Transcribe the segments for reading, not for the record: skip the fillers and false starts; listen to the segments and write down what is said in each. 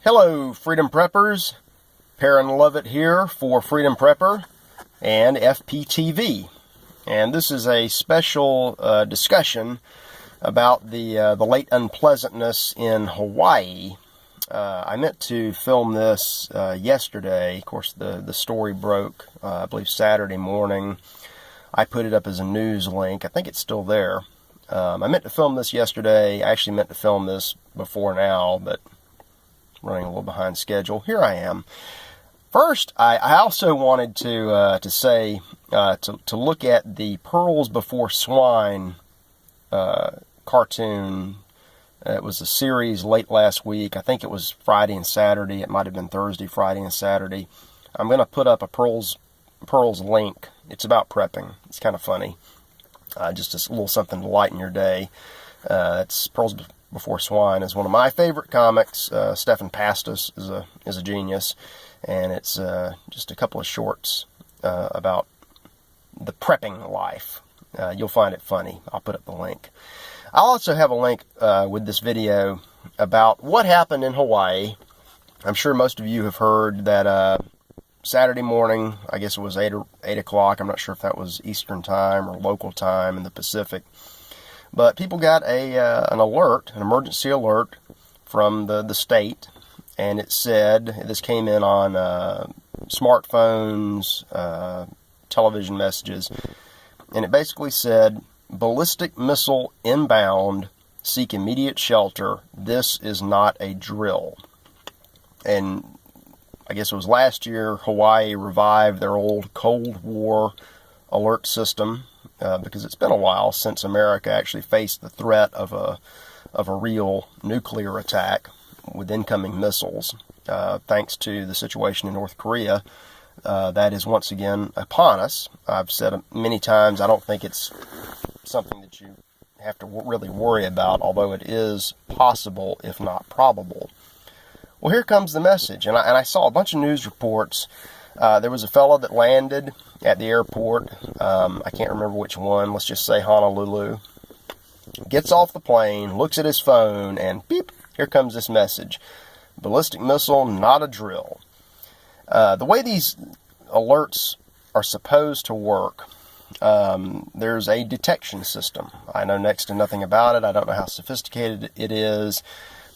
Hello, Freedom Preppers. Perrin Lovett here for Freedom Prepper and FPTV. And this is a special discussion about the late unpleasantness in Hawaii. I meant to film this yesterday. Of course, the story broke, I believe, Saturday morning. I put it up as a news link. I think it's still there. I meant to film this yesterday. I actually meant to film this before now, but running a little behind schedule. Here I am. First, I also wanted to say to look at the Pearls Before Swine cartoon. It was a series late last week. I think it was Friday and Saturday. It might have been Thursday, Friday, and Saturday. I'm going to put up a Pearls link. It's about prepping. It's kind of funny. Just a little something to lighten your day. It's Pearls Before Swine is one of my favorite comics. Stefan Pastis is a genius, and it's just a couple of shorts about the prepping life. You'll find it funny. I'll put up the link. I'll also have a link with this video about what happened in Hawaii. I'm sure most of you have heard that Saturday morning, I guess it was 8 o'clock. I'm not sure if that was Eastern time or local time in the Pacific. But people got an alert, an emergency alert from the state, and it said, this came in on smartphones, television messages, and it basically said, ballistic missile inbound, seek immediate shelter, this is not a drill. And I guess it was last year, Hawaii revived their old Cold War alert system, because it's been a while since America actually faced the threat of a real nuclear attack with incoming missiles. Thanks to the situation in North Korea, that is once again upon us. I've said many times, I don't think it's something that you have to really worry about, although it is possible, if not probable. Well, here comes the message, and I saw a bunch of news reports. There was a fellow that landed at the airport. I can't remember which one. Let's just say Honolulu. Gets off the plane, looks at his phone, and beep, here comes this message. Ballistic missile, not a drill. The way these alerts are supposed to work, there's a detection system. I know next to nothing about it. I don't know how sophisticated it is.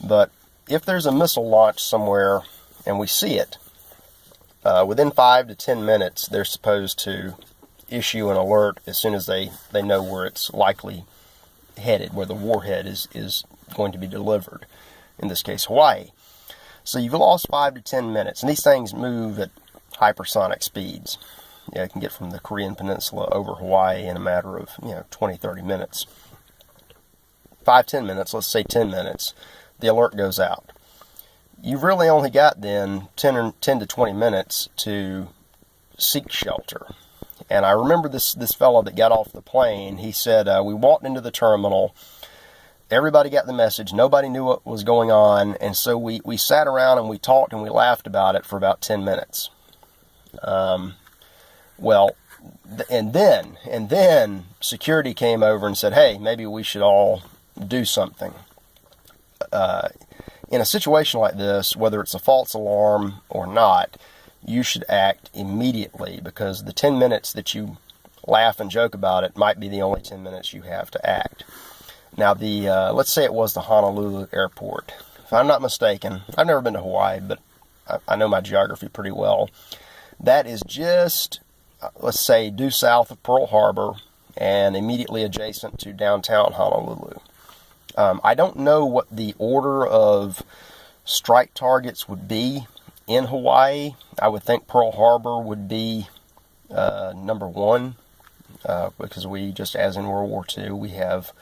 But if there's a missile launched somewhere and we see it, within 5 to 10 minutes, they're supposed to issue an alert as soon as they know where it's likely headed, where the warhead is going to be delivered, in this case, Hawaii. So you've lost 5 to 10 minutes, and these things move at hypersonic speeds. You can get from the Korean Peninsula over Hawaii in a matter of 20, 30 minutes. 5, 10 minutes, let's say 10 minutes, the alert goes out. You've really only got then 10 to 20 minutes to seek shelter. And I remember this fellow that got off the plane. He said, we walked into the terminal. Everybody got the message. Nobody knew what was going on. And so we sat around and we talked and we laughed about it for about 10 minutes. And then security came over and said, hey, maybe we should all do something. In a situation like this, whether it's a false alarm or not, you should act immediately, because the 10 minutes that you laugh and joke about it might be the only 10 minutes you have to act. Now, let's say it was the Honolulu airport. If I'm not mistaken, I've never been to Hawaii, but I know my geography pretty well. That is just, let's say, due south of Pearl Harbor and immediately adjacent to downtown Honolulu. I don't know what the order of strike targets would be in Hawaii. I would think Pearl Harbor would be number one, because we, just as in World War II, we have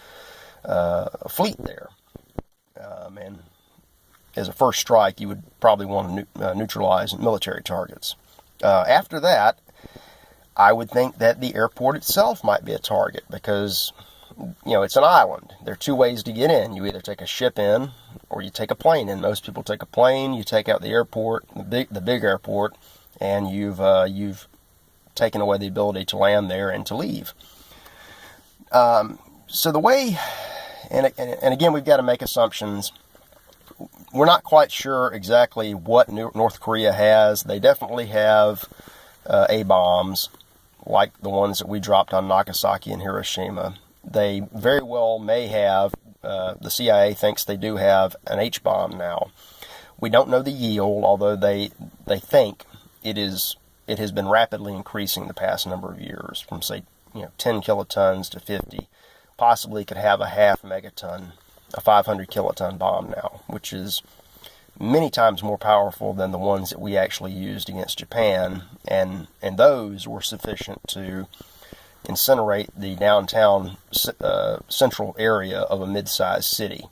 a fleet there. And as a first strike, you would probably want to neutralize military targets. After that, I would think that the airport itself might be a target, because it's an island. There are two ways to get in. You either take a ship in or you take a plane in. Most people take a plane. You take out the airport, the big airport, and you've taken away the ability to land there and to leave. So the way, and again, we've got to make assumptions. we're not quite sure exactly what North Korea has. They definitely have A-bombs, like the ones that we dropped on Nagasaki and Hiroshima. They very well may have, the CIA thinks they do have an H-bomb now. We don't know the yield, although they think it has been rapidly increasing the past number of years, from say 10 kilotons to 50. Possibly could have a half megaton, a 500 kiloton bomb now, which is many times more powerful than the ones that we actually used against Japan, and those were sufficient to incinerate the downtown central area of a mid-sized city.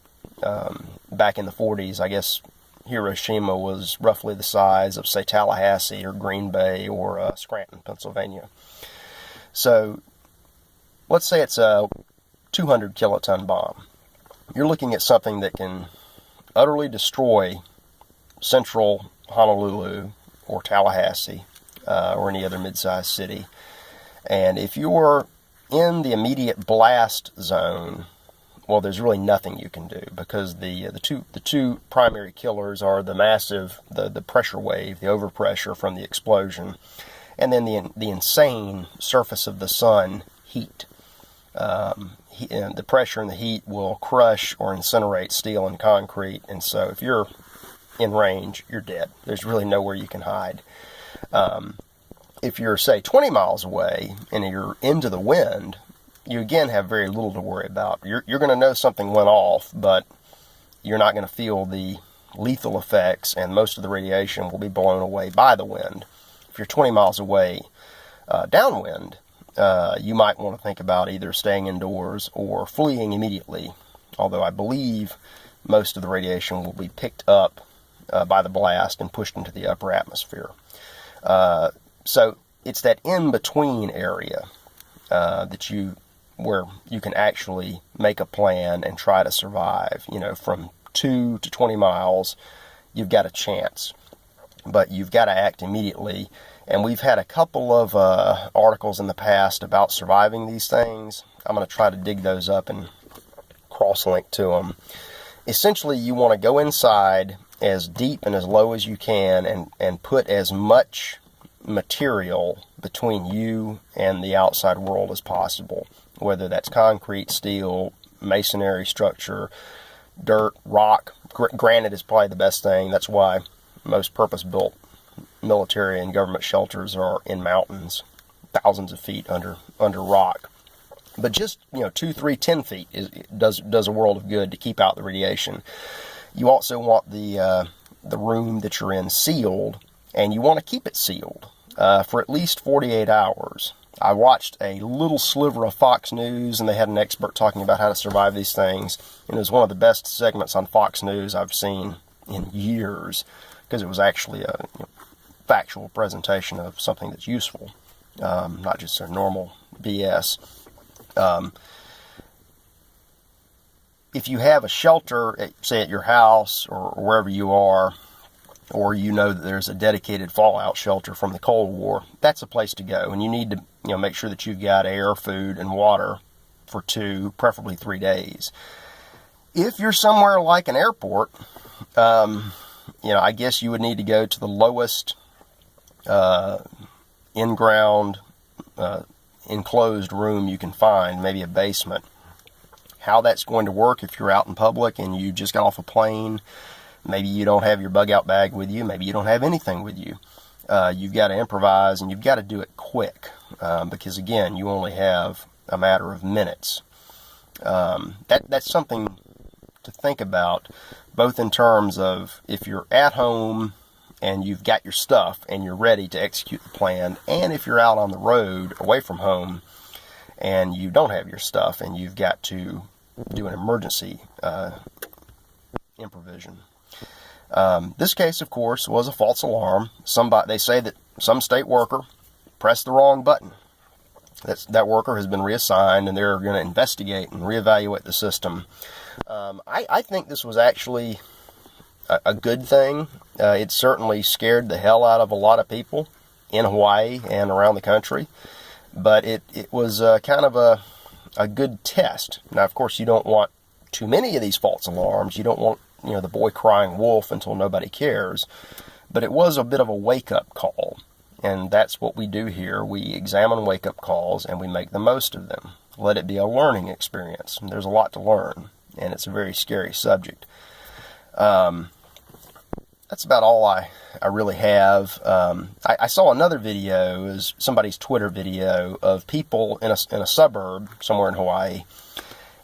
Back in the 40s, I guess Hiroshima was roughly the size of, say, Tallahassee or Green Bay or Scranton, Pennsylvania. So let's say it's a 200 kiloton bomb. You're looking at something that can utterly destroy central Honolulu or Tallahassee or any other mid-sized city. And if you're in the immediate blast zone, well, there's really nothing you can do, because the two primary killers are the massive, the pressure wave, the overpressure from the explosion, and then the insane surface of the sun heat. The pressure and the heat will crush or incinerate steel and concrete, and so if you're in range, you're dead. There's really nowhere you can hide. If you're, say, 20 miles away and you're into the wind, you again have very little to worry about. You're going to know something went off, but you're not going to feel the lethal effects, and most of the radiation will be blown away by the wind. If you're 20 miles away downwind, you might want to think about either staying indoors or fleeing immediately, although I believe most of the radiation will be picked up by the blast and pushed into the upper atmosphere. So it's that in-between area where you can actually make a plan and try to survive. From 2 to 20 miles, you've got a chance, but you've got to act immediately. And we've had a couple of articles in the past about surviving these things. I'm going to try to dig those up and cross-link to them. Essentially, you want to go inside as deep and as low as you can and put as much material between you and the outside world as possible, whether that's concrete, steel, masonry structure, dirt, rock. Granite is probably the best thing. That's why most purpose-built military and government shelters are in mountains, thousands of feet under rock. But just 2, 3, 10 feet does a world of good to keep out the radiation. You also want the room that you're in sealed, and you want to keep it sealed for at least 48 hours. I watched a little sliver of Fox News, and they had an expert talking about how to survive these things. And it was one of the best segments on Fox News I've seen in years, because it was actually a factual presentation of something that's useful, not just a normal BS. If you have a shelter, say at your house or wherever you are, or that there's a dedicated fallout shelter from the Cold War, that's a place to go. And you need to make sure that you've got air, food, and water for 2, preferably 3 days. If you're somewhere like an airport, I guess you would need to go to the lowest in-ground enclosed room you can find, maybe a basement. How that's going to work if you're out in public and you just got off a plane, maybe you don't have your bug-out bag with you, maybe you don't have anything with you. You've got to improvise, and you've got to do it quick, because, again, you only have a matter of minutes. That's something to think about, both in terms of if you're at home and you've got your stuff and you're ready to execute the plan, and if you're out on the road away from home and you don't have your stuff and you've got to do an emergency improvisation. This case, of course, was a false alarm. They say that some state worker pressed the wrong button. That worker has been reassigned, and they're going to investigate and reevaluate the system. I think this was actually a good thing. It certainly scared the hell out of a lot of people in Hawaii and around the country, but it was kind of a good test. Now, of course, you don't want too many of these false alarms. You don't want the boy crying wolf until nobody cares. But it was a bit of a wake-up call. And that's what we do here. We examine wake-up calls and we make the most of them. Let it be a learning experience. There's a lot to learn, and it's a very scary subject. That's about all I really have. I saw another video, is somebody's Twitter video, of people in a suburb somewhere in Hawaii,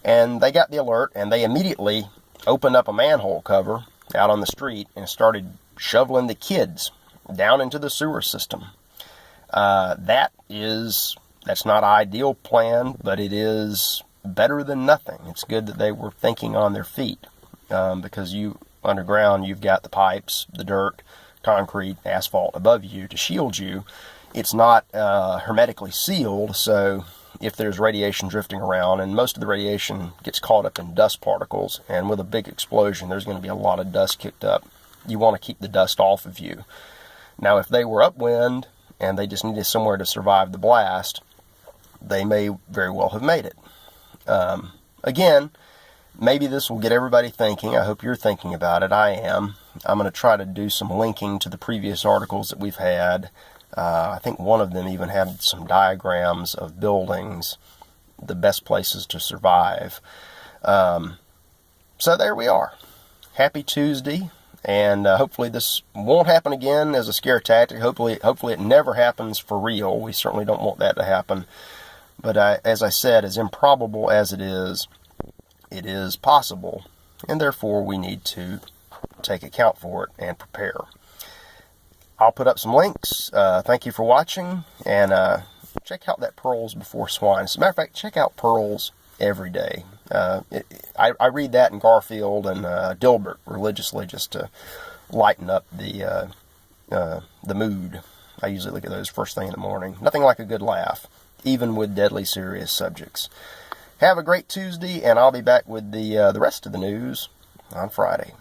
and they got the alert, and they immediately opened up a manhole cover out on the street and started shoveling the kids down into the sewer system. That's not an ideal plan, but it is better than nothing. It's good that they were thinking on their feet, because underground you've got the pipes, the dirt, concrete, asphalt above you to shield you. It's not hermetically sealed, so if there's radiation drifting around, and most of the radiation gets caught up in dust particles, and with a big explosion there's going to be a lot of dust kicked up. You want to keep the dust off of you. Now, if they were upwind and they just needed somewhere to survive the blast, they may very well have made it. Again, maybe this will get everybody thinking. I hope you're thinking about it. I am. I'm going to try to do some linking to the previous articles that we've had. I think one of them even had some diagrams of buildings, the best places to survive. So there we are. Happy Tuesday. And hopefully this won't happen again as a scare tactic. Hopefully it never happens for real. We certainly don't want that to happen. But as I said, as improbable as it is possible. And therefore we need to take account for it and prepare. I'll put up some links. Thank you for watching. And check out that Pearls Before Swine. As a matter of fact, check out Pearls every day. I read that in Garfield and Dilbert religiously, just to lighten up the mood. I usually look at those first thing in the morning. Nothing like a good laugh, even with deadly serious subjects. Have a great Tuesday, and I'll be back with the rest of the news on Friday.